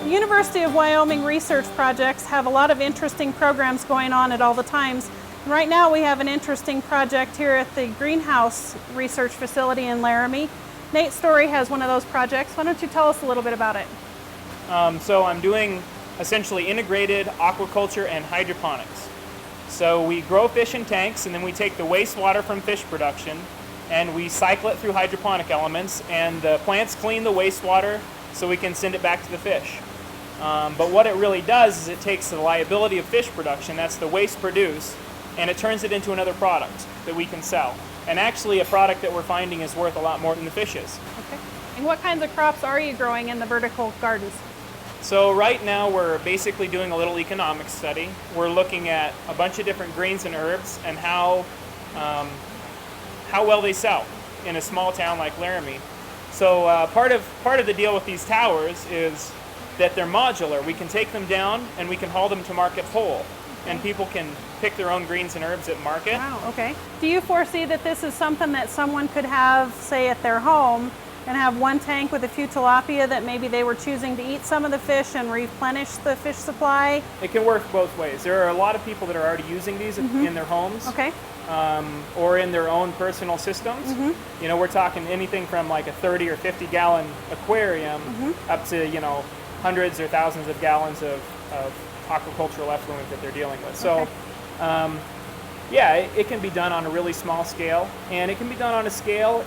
The University of Wyoming research projects have a lot of interesting programs going on at all the times. And right now we have an interesting project here at the greenhouse research facility in Laramie. Nate Story has one of those projects. Why don't you tell us a little bit about it? So I'm doing essentially integrated aquaculture and hydroponics. So we grow fish in tanks, and then we take the wastewater from fish production and we cycle it through hydroponic elements, and the plants clean the wastewater so we can send it back to the fish. But what it really does is it takes the liability of fish production, that's the waste produced, and it turns it into another product that we can sell. And actually a product that we're finding is worth a lot more than the fish is. Okay. And what kinds of crops are you growing in the vertical gardens? So right now we're basically doing a little economic study. We're looking at a bunch of different greens and herbs and how well they sell in a small town like Laramie. So part of the deal with these towers is that they're modular. We can take them down and we can haul them to market whole. Okay. And people can pick their own greens and herbs at market. Wow, okay. Do you foresee that this is something that someone could have, say, at their home and have one tank with a few tilapia that maybe they were choosing to eat some of the fish and replenish the fish supply? It can work both ways. There are a lot of people that are already using these in their homes. Okay. Or in their own personal systems. You know, we're talking anything from like a 30 or 50 gallon aquarium up to, you know, hundreds or thousands of gallons of aquacultural effluent that they're dealing with. So, yeah, it can be done on a really small scale, and it can be done on a scale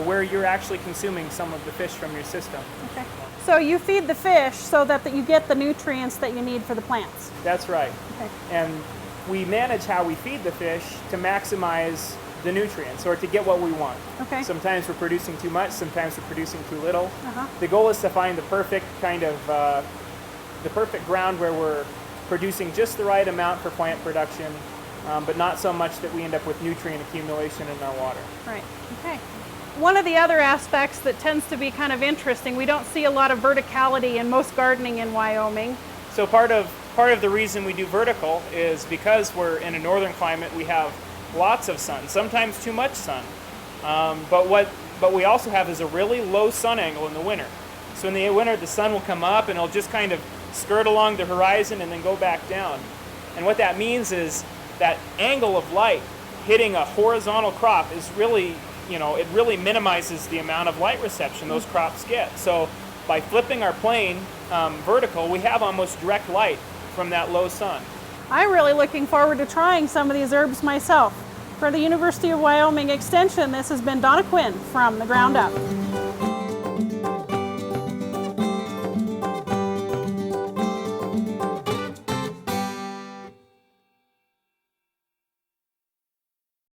where you're actually consuming some of the fish from your system. Okay. So you feed the fish so that you get the nutrients that you need for the plants. That's right. Okay. And we manage how we feed the fish to maximize the nutrients, or to get what we want. Okay. Sometimes we're producing too much, sometimes we're producing too little. The goal is to find the perfect kind of, the perfect ground where we're producing just the right amount for plant production, but not so much that we end up with nutrient accumulation in our water. Right, okay. One of the other aspects that tends to be kind of interesting, we don't see a lot of verticality in most gardening in Wyoming. So part of the reason we do vertical is because we're in a northern climate, we have lots of sun, sometimes too much sun. But what we also have is a really low sun angle in the winter. So in the winter, the sun will come up and it'll just kind of skirt along the horizon and then go back down. And what that means is that angle of light hitting a horizontal crop is really, you know, it really minimizes the amount of light reception those crops get. So by flipping our plane vertical, we have almost direct light from that low sun. I'm really looking forward to trying some of these herbs myself. For the University of Wyoming Extension, this has been Donna Quinn from The Ground Up.